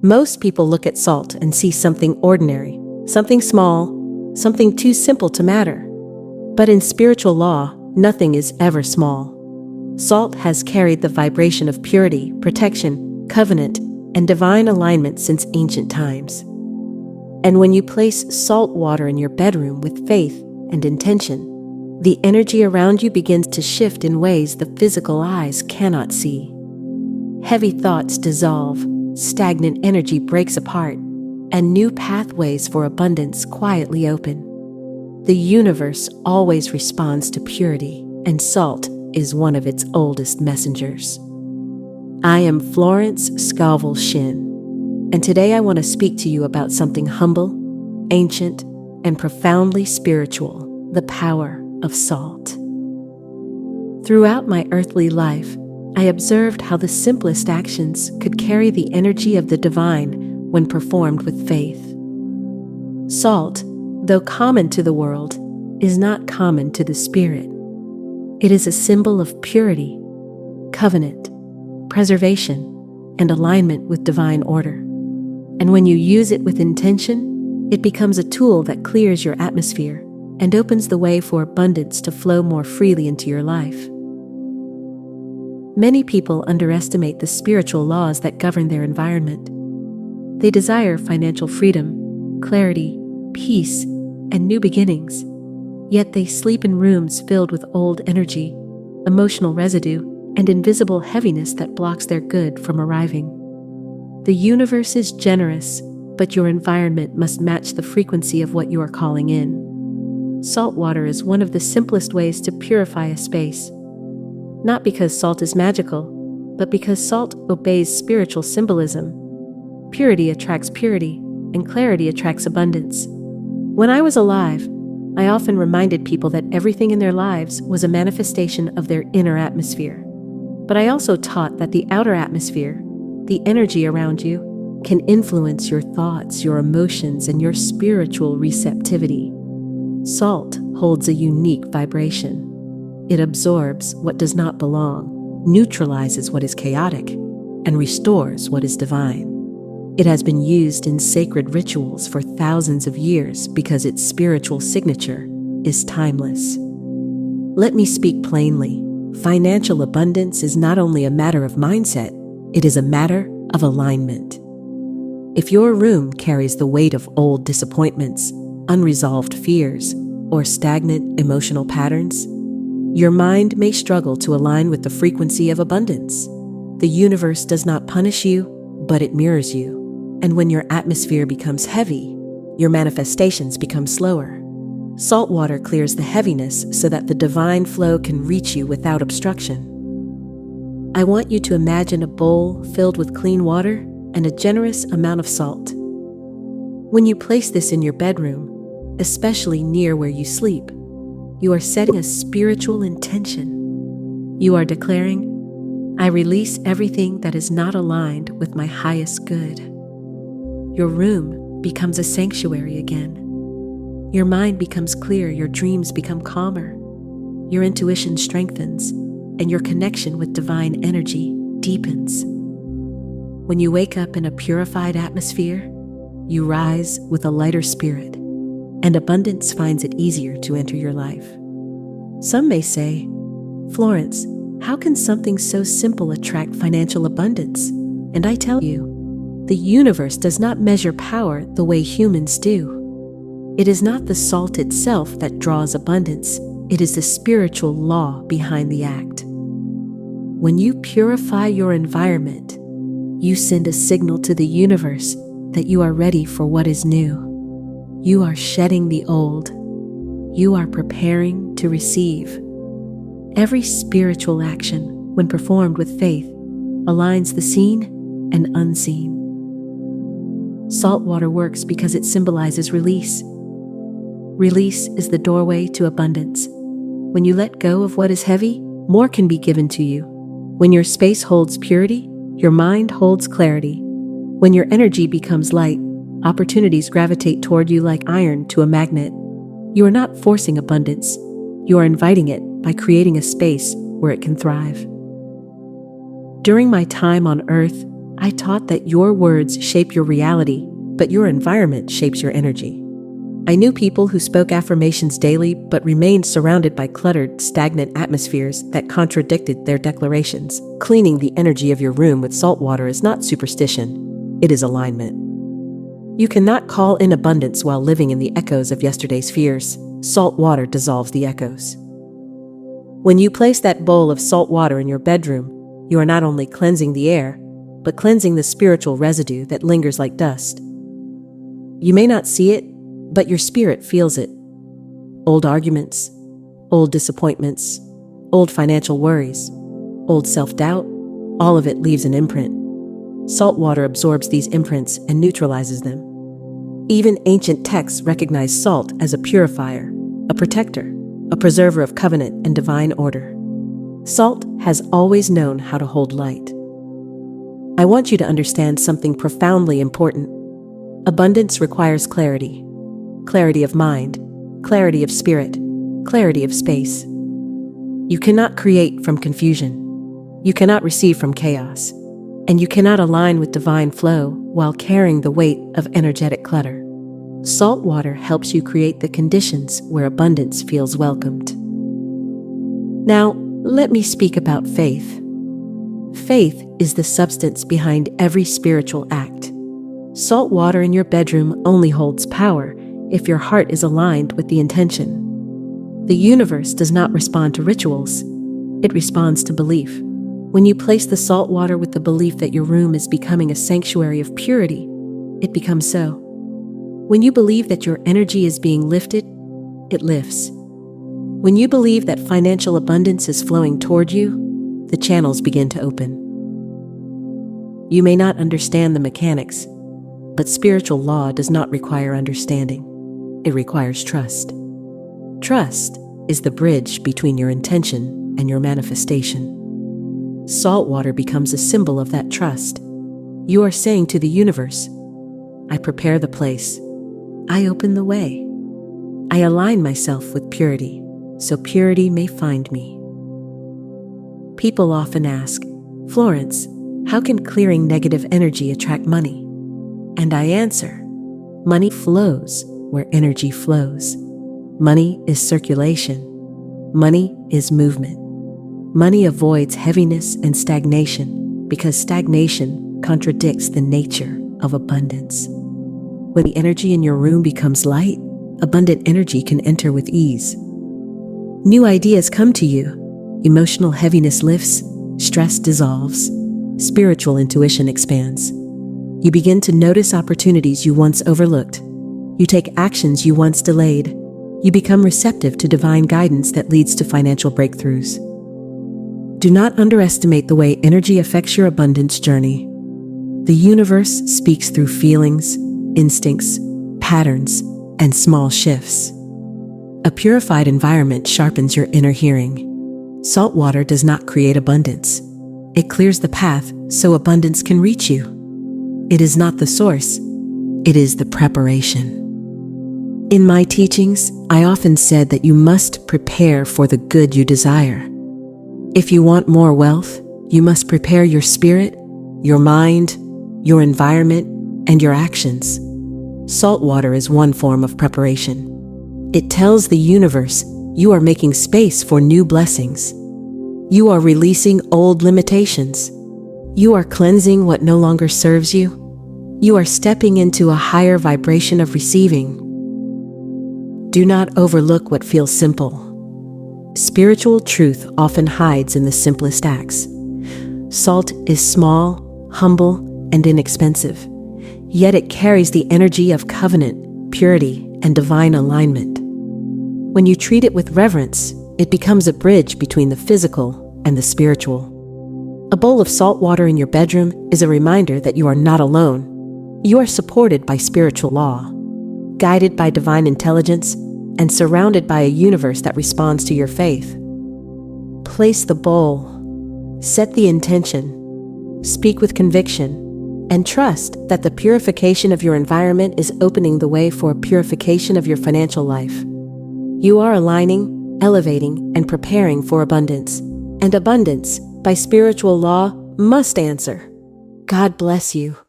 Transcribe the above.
Most people look at salt and see something ordinary, something small, something too simple to matter. But in spiritual law, nothing is ever small. Salt has carried the vibration of purity, protection, covenant, and divine alignment since ancient times. And when you place salt water in your bedroom with faith and intention, the energy around you begins to shift in ways the physical eyes cannot see. Heavy thoughts dissolve, stagnant energy breaks apart, and new pathways for abundance quietly open. The universe always responds to purity, and salt is one of its oldest messengers. I am Florence Scovel Shinn, and today I want to speak to you about something humble, ancient, and profoundly spiritual: the power of salt. Throughout my earthly life, I observed how the simplest actions could carry the energy of the divine when performed with faith. Salt, though common to the world, is not common to the spirit. It is a symbol of purity, covenant, preservation, and alignment with divine order. And when you use it with intention, it becomes a tool that clears your atmosphere and opens the way for abundance to flow more freely into your life. Many people underestimate the spiritual laws that govern their environment. They desire financial freedom, clarity, peace, and new beginnings, yet they sleep in rooms filled with old energy, emotional residue, and invisible heaviness that blocks their good from arriving. The universe is generous, but your environment must match the frequency of what you are calling in. Salt water is one of the simplest ways to purify a space. Not because salt is magical, but because salt obeys spiritual symbolism. Purity attracts purity, and clarity attracts abundance. When I was alive, I often reminded people that everything in their lives was a manifestation of their inner atmosphere. But I also taught that the outer atmosphere, the energy around you, can influence your thoughts, your emotions, and your spiritual receptivity. Salt holds a unique vibration. It absorbs what does not belong, neutralizes what is chaotic, and restores what is divine. It has been used in sacred rituals for thousands of years because its spiritual signature is timeless. Let me speak plainly. Financial abundance is not only a matter of mindset, it is a matter of alignment. If your room carries the weight of old disappointments, unresolved fears, or stagnant emotional patterns, your mind may struggle to align with the frequency of abundance. The universe does not punish you, but it mirrors you. And when your atmosphere becomes heavy, your manifestations become slower. Salt water clears the heaviness so that the divine flow can reach you without obstruction. I want you to imagine a bowl filled with clean water and a generous amount of salt. When you place this in your bedroom, especially near where you sleep, you are setting a spiritual intention. You are declaring, I release everything that is not aligned with my highest good. Your room becomes a sanctuary again. Your mind becomes clear, your dreams become calmer, your intuition strengthens, and your connection with divine energy deepens. When you wake up in a purified atmosphere, you rise with a lighter spirit, and abundance finds it easier to enter your life. Some may say, Florence, how can something so simple attract financial abundance? And I tell you, the universe does not measure power the way humans do. It is not the salt itself that draws abundance, it is the spiritual law behind the act. When you purify your environment, you send a signal to the universe that you are ready for what is new. You are shedding the old. You are preparing to receive. Every spiritual action, when performed with faith, aligns the seen and unseen. Salt water works because it symbolizes release. Release is the doorway to abundance. When you let go of what is heavy, more can be given to you. When your space holds purity, your mind holds clarity. When your energy becomes light, opportunities gravitate toward you like iron to a magnet. You are not forcing abundance. You are inviting it by creating a space where it can thrive. During my time on Earth, I taught that your words shape your reality, but your environment shapes your energy. I knew people who spoke affirmations daily but remained surrounded by cluttered, stagnant atmospheres that contradicted their declarations. Cleaning the energy of your room with salt water is not superstition, it is alignment. You cannot call in abundance while living in the echoes of yesterday's fears. Salt water dissolves the echoes. When you place that bowl of salt water in your bedroom, you are not only cleansing the air, but cleansing the spiritual residue that lingers like dust. You may not see it, but your spirit feels it. Old arguments, old disappointments, old financial worries, old self-doubt, all of it leaves an imprint. Salt water absorbs these imprints and neutralizes them. Even ancient texts recognize salt as a purifier, a protector, a preserver of covenant and divine order. Salt has always known how to hold light. I want you to understand something profoundly important. Abundance requires clarity. Clarity of mind, clarity of spirit, clarity of space. You cannot create from confusion. You cannot receive from chaos. And you cannot align with divine flow while carrying the weight of energetic clutter. Salt water helps you create the conditions where abundance feels welcomed. Now, let me speak about faith. Faith is the substance behind every spiritual act. Salt water in your bedroom only holds power if your heart is aligned with the intention. The universe does not respond to rituals. It responds to belief. When you place the salt water with the belief that your room is becoming a sanctuary of purity, it becomes so. When you believe that your energy is being lifted, it lifts. When you believe that financial abundance is flowing toward you, the channels begin to open. You may not understand the mechanics, but spiritual law does not require understanding. It requires trust. Trust is the bridge between your intention and your manifestation. Salt water becomes a symbol of that trust. You are saying to the universe, I prepare the place. I open the way. I align myself with purity, so purity may find me. People often ask, Florence, how can clearing negative energy attract money? And I answer, money flows where energy flows. Money is circulation. Money is movement. Money avoids heaviness and stagnation because stagnation contradicts the nature of abundance. When the energy in your room becomes light, abundant energy can enter with ease. New ideas come to you. Emotional heaviness lifts, stress dissolves, spiritual intuition expands. You begin to notice opportunities you once overlooked. You take actions you once delayed. You become receptive to divine guidance that leads to financial breakthroughs. Do not underestimate the way energy affects your abundance journey. The universe speaks through feelings, instincts, patterns, and small shifts. A purified environment sharpens your inner hearing. Salt water does not create abundance. It clears the path so abundance can reach you. It is not the source. It is the preparation. In my teachings, I often said that you must prepare for the good you desire. If you want more wealth, you must prepare your spirit, your mind, your environment, and your actions. Salt water is one form of preparation. It tells the universe you are making space for new blessings. You are releasing old limitations. You are cleansing what no longer serves you. You are stepping into a higher vibration of receiving. Do not overlook what feels simple. Spiritual truth often hides in the simplest acts. Salt is small, humble, and inexpensive, yet it carries the energy of covenant, purity, and divine alignment. When you treat it with reverence, it becomes a bridge between the physical and the spiritual. A bowl of salt water in your bedroom is a reminder that you are not alone. You are supported by spiritual law, guided by divine intelligence, and surrounded by a universe that responds to your faith. Place the bowl, set the intention, speak with conviction, and trust that the purification of your environment is opening the way for a purification of your financial life. You are aligning, elevating, and preparing for abundance. And abundance, by spiritual law, must answer. God bless you.